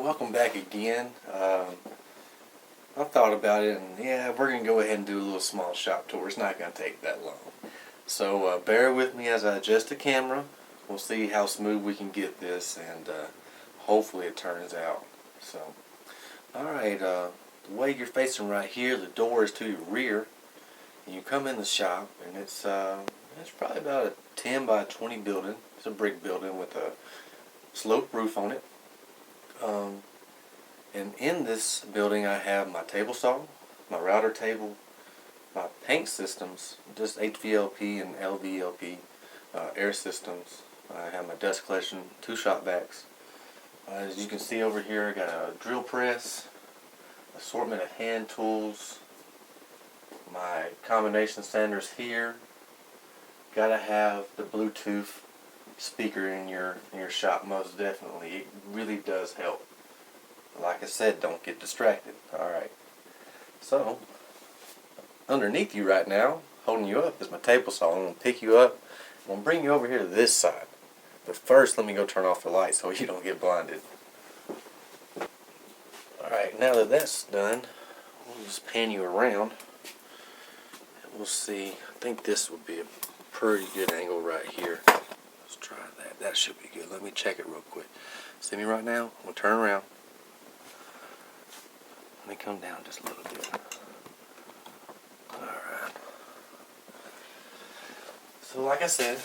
welcome back again. I thought about it, and yeah, we're going to go ahead and do a little small shop tour. It's not going to take that long. So bear with me as I adjust the camera. We'll see how smooth we can get this, and hopefully it turns out. So, alright, the way you're facing right here, the door is to your rear. And you come in the shop, and it's probably about a 10 by 20 building. It's a brick building with a sloped roof on it. And in this building I have my table saw, my router table, my paint systems, just HVLP and LVLP air systems. I have my dust collection, 2 shop vacs. As you can see over here, I got a drill press, assortment of hand tools, my combination sanders here. Gotta have the Bluetooth speaker in your shop, most definitely. It really does help. Like I said, don't get distracted. Alright, so underneath you right now, holding you up, is my table saw. I'm going to pick you up. I'm going to bring you over here to this side. But first, let me go turn off the light so you don't get blinded. Alright, now that that's done, we'll just pan you around. And we'll see. I think this would be a pretty good angle right here. Let's try that. That should be good. Let me check it real quick. See me right now? I'm going to turn around. Let me come down just a little bit. Alright. So like I said,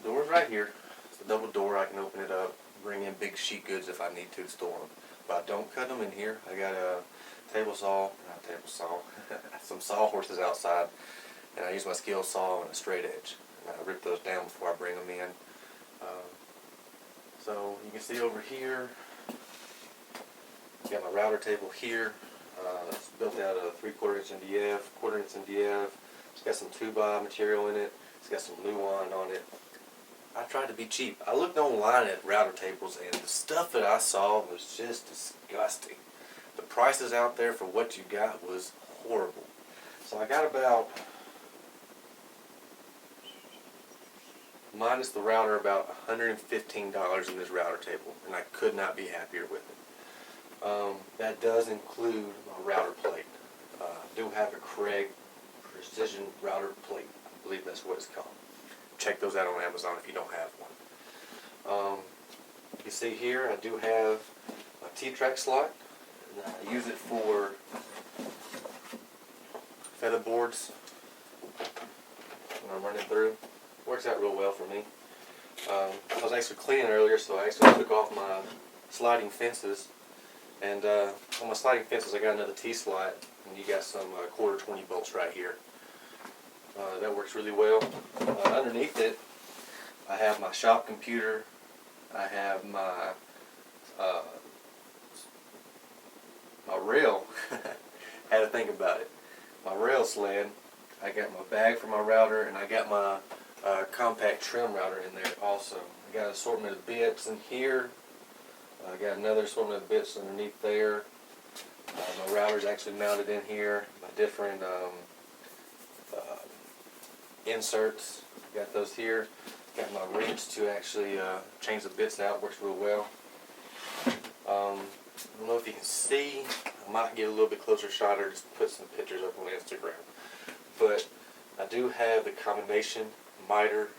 the door's right here. It's a double door. I can open it up, bring in big sheet goods if I need to store them. But I don't cut them in here. I got a table saw, not table saw, some sawhorses outside. And I use my skill saw and a straight edge. And I rip those down before I bring them in. So you can see over here, got my router table here. It's built out of 3/4 inch MDF, 1/4 inch MDF. It's got some 2x material in it. It's got some Luan on it. I tried to be cheap. I looked online at router tables, and the stuff that I saw was just disgusting. The prices out there for what you got was horrible. So I got about, minus the router, about $115 in this router table, and I could not be happier with it. That does include my router plate. I do have a Craig precision router plate. I believe that's what it's called. Check those out on Amazon if you don't have one. You can see here I do have a T-track slot. And I use it for feather boards when I'm running through. Works out real well for me. I was actually cleaning earlier, so I actually took off my sliding fences. And on my sliding fences I got another T-slot, and you got some 1/4 20 bolts right here. That works really well. Underneath it I have my shop computer. I have my my rail. Had to think about it. My rail sled. I got my bag for my router, and I got my compact trim router in there also. I got an assortment of bits in here. I got another assortment of bits underneath there. My router's actually mounted in here. My different inserts, got those here. Got my wrench to actually change the bits out. Works real well. I don't know if you can see. I might get a little bit closer shot or just put some pictures up on Instagram. But I do have the combination miter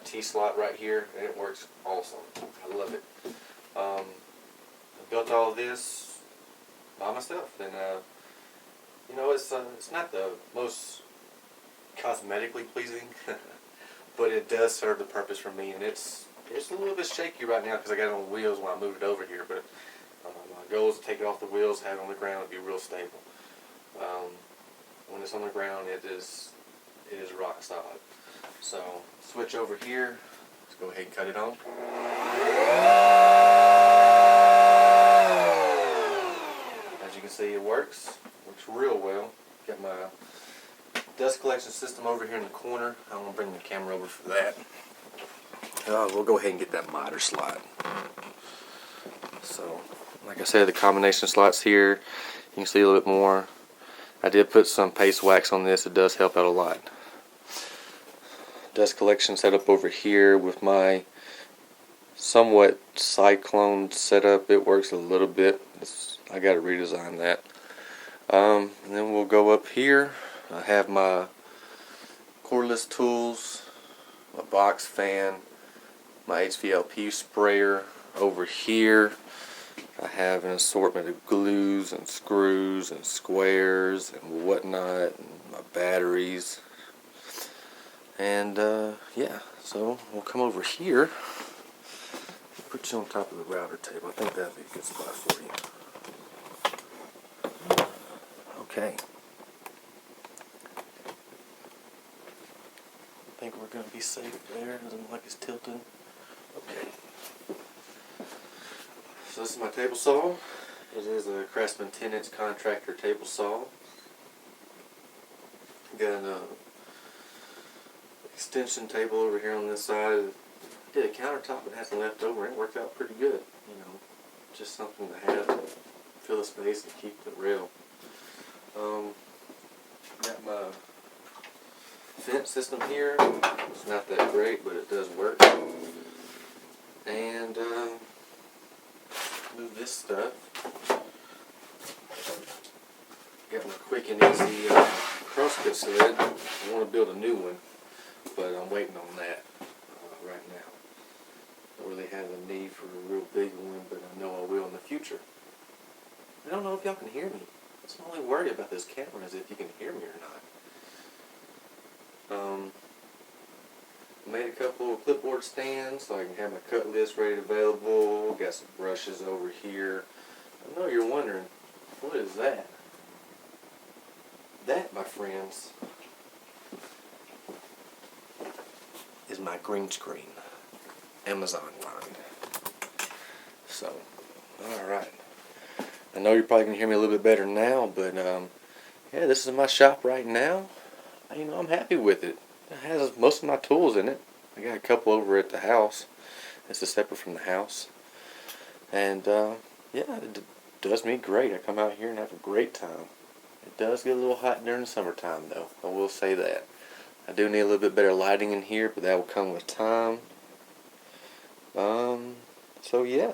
T-slot right here, and it works awesome. I love it. I built all of this by myself, and you know, it's not the most cosmetically pleasing, but it does serve the purpose for me. And it's a little bit shaky right now because I got it on wheels when I moved it over here. But my goal is to take it off the wheels, have it on the ground, and be real stable. When it's on the ground, it is rock solid. So switch over here. Let's go ahead and cut it on. As you can see, it works. Works real well. Got my dust collection system over here in the corner. I'm going to bring the camera over for that. We'll go ahead and get that miter slot. So, like I said, the combination slots here. You can see a little bit more. I did put some paste wax on this. It does help out a lot. Dust collection set up over here with my somewhat cyclone setup. It works a little bit. I got to redesign that. And then we'll go up here. I have my cordless tools, my box fan, my HVLP sprayer. Over here I have an assortment of glues and screws and squares and whatnot, and my batteries. And yeah, so we'll come over here. Put you on top of the router table. I think that'd be a good spot for you. Okay. I think we're going to be safe there. Doesn't look like it's tilting. Okay. So this is my table saw. It is a Craftsman 10-inch contractor table saw. Got an extension table over here on this side. Did a countertop and had some left over, and it worked out pretty good. You know, just something to have to fill the space and keep the rail. Got my fence system here. It's not that great, but it does work. And move this stuff. Got my quick and easy crosscut sled. I want to build a new one, but I'm waiting on that right now. Don't really have a need for a real big one, but I know I will in the future. I don't know if y'all can hear me. That's my only worry about this camera, is if you can hear me or not. Made a couple of clipboard stands so I can have my cut list ready available. Got some brushes over here. I know you're wondering, what is that? That, my friends, is my green screen. Amazon line. So, alright. I know you're probably going to hear me a little bit better now, but yeah, this is my shop right now. You know, I'm happy with it. It has most of my tools in it. I got a couple over at the house. This is separate from the house. And yeah, it does me great. I come out here and have a great time. It does get a little hot during the summertime, though. I will say that. I do need a little bit better lighting in here, but that will come with time. So yeah.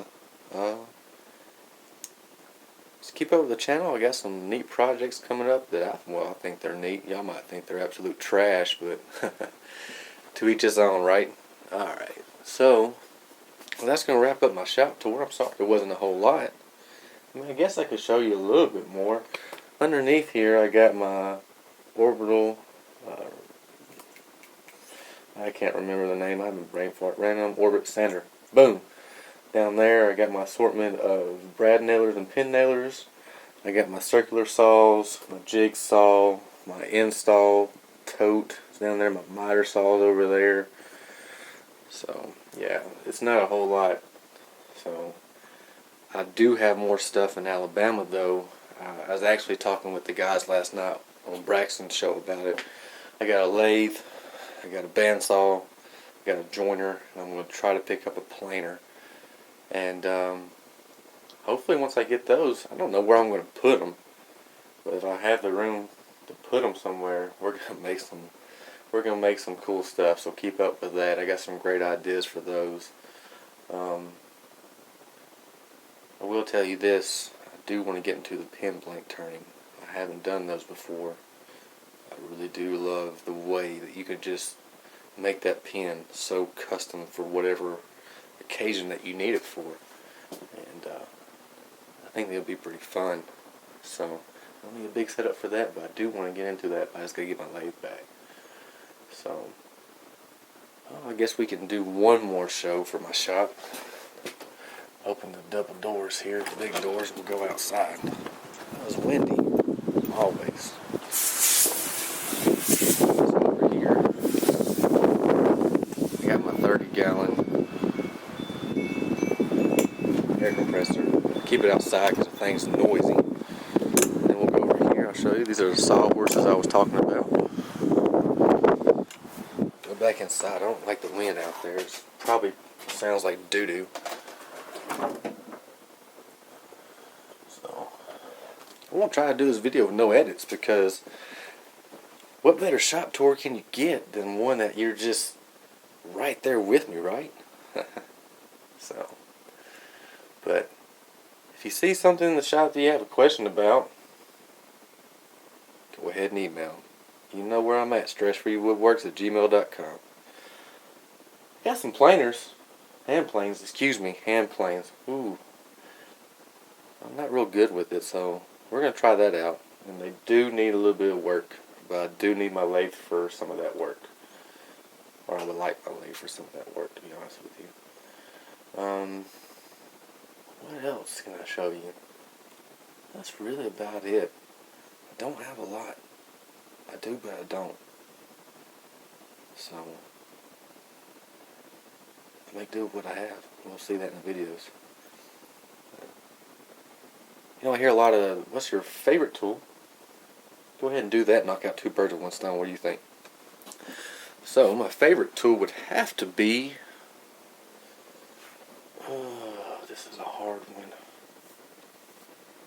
Just keep up with the channel. I got some neat projects coming up that I think they're neat. Y'all might think they're absolute trash, but to each his own, right? Alright. So, that's going to wrap up my shop tour. I'm sorry there wasn't a whole lot. I mean, I guess I could show you a little bit more. Underneath here, I got my orbital, I can't remember the name, I have a brain fart, random orbit sander. Boom! Down there, I got my assortment of brad nailers and pin nailers. I got my circular saws, my jigsaw, my install tote is down there, my miter saws over there. So, yeah, it's not a whole lot. So, I do have more stuff in Alabama, though. I was actually talking with the guys last night on Braxton's show about it. I got a lathe, I got a bandsaw, I got a joiner, and I'm going to try to pick up a planer. And hopefully once I get those, I don't know where I'm going to put them, but if I have the room to put them somewhere, we're going to make some cool stuff. So keep up with that. I got some great ideas for those. I will tell you this: I do want to get into the pin blank turning. I haven't done those before. I really do love the way that you can just make that pin so custom for whatever occasion that you need it for, and I think it'll be pretty fun. So I don't need a big setup for that, but I do want to get into that. I just gotta get my lathe back. So I guess we can do one more show for my shop. Open the double doors here, the big doors, and we'll go outside. It was windy, always. So over here, I got my 30-gallon air compressor. Keep it outside because the thing's noisy. Then we'll go over here. I'll show you. These are the sawhorses I was talking about. Go back inside. I don't like the wind out there. It probably sounds like doo-doo. So, I won't try to do this video with no edits, because what better shop tour can you get than one that you're just right there with me, right? But if you see something in the shop that you have a question about, go ahead and email. You know where I'm at, stressfreewoodworks@gmail.com. Got some planers. Hand planes. Ooh. I'm not real good with it, so we're going to try that out. And they do need a little bit of work, but I do need my lathe for some of that work. Or I would like my lathe for some of that work, to be honest with you. What else can I show you? That's really about it. I don't have a lot. I do, but I don't. So, I make do with what I have. We'll see that in the videos. You know, I hear a lot of, what's your favorite tool? Go ahead and do that, knock out two birds with one stone. What do you think? So, my favorite tool would have to be, this is a hard one.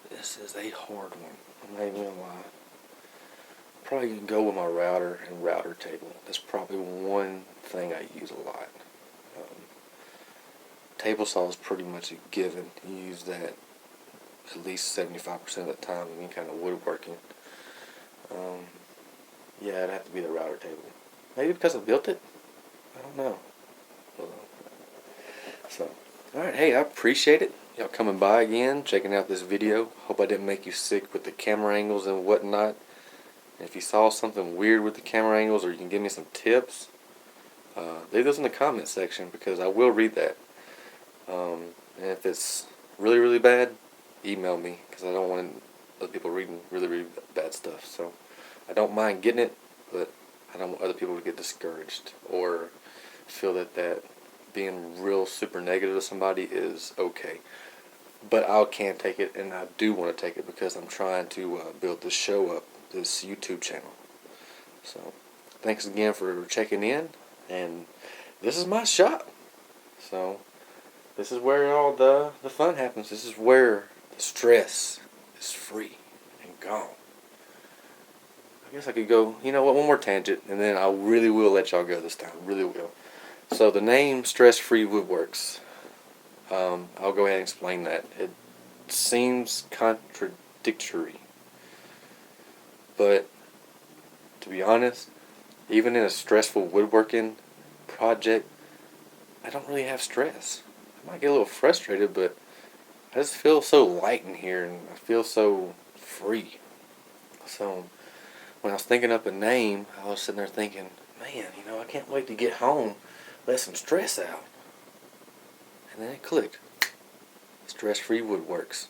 This is a hard one. I'm not even gonna lie. Probably gonna go with my router and router table. That's probably one thing I use a lot. Table saw is pretty much a given. You use that at least 75% of the time in any kind of woodworking. Yeah, it'd have to be the router table. Maybe because I built it? I don't know. So, alright, hey, I appreciate it. Y'all coming by again, checking out this video. Hope I didn't make you sick with the camera angles and whatnot. And if you saw something weird with the camera angles, or you can give me some tips, leave those in the comment section, because I will read that. And if it's really, really bad, email me, because I don't want other people reading really, really bad stuff. So I don't mind getting it, but I don't want other people to get discouraged or feel that being real super negative to somebody is okay. But I can take it, and I do want to take it, because I'm trying to build this show up, this YouTube channel. So thanks again for checking in, and this is my shop. So this is where all the fun happens. This is where the stress is free and gone. I guess I could go, you know what, one more tangent, and then I really will let y'all go this time. Really will. So the name Stress Free Woodworks, I'll go ahead and explain that. It seems contradictory, but to be honest, even in a stressful woodworking project, I don't really have stress. I might get a little frustrated, but I just feel so light in here, and I feel so free. So when I was thinking up a name, I was sitting there thinking, man, I can't wait to get home, let some stress out. And then it clicked. Stress Free Woodworks.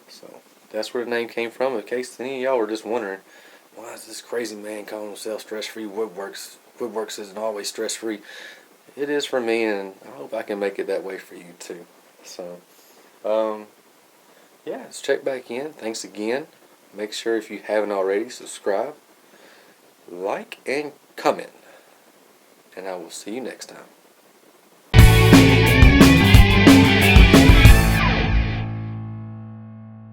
So that's where the name came from. In case any of y'all were just wondering, why is this crazy man calling himself Stress Free Woodworks? Woodworks isn't always stress free. It is for me, and I hope I can make it that way for you too. So, yeah, let's check back in. Thanks again. Make sure, if you haven't already, subscribe, like, and comment. And I will see you next time.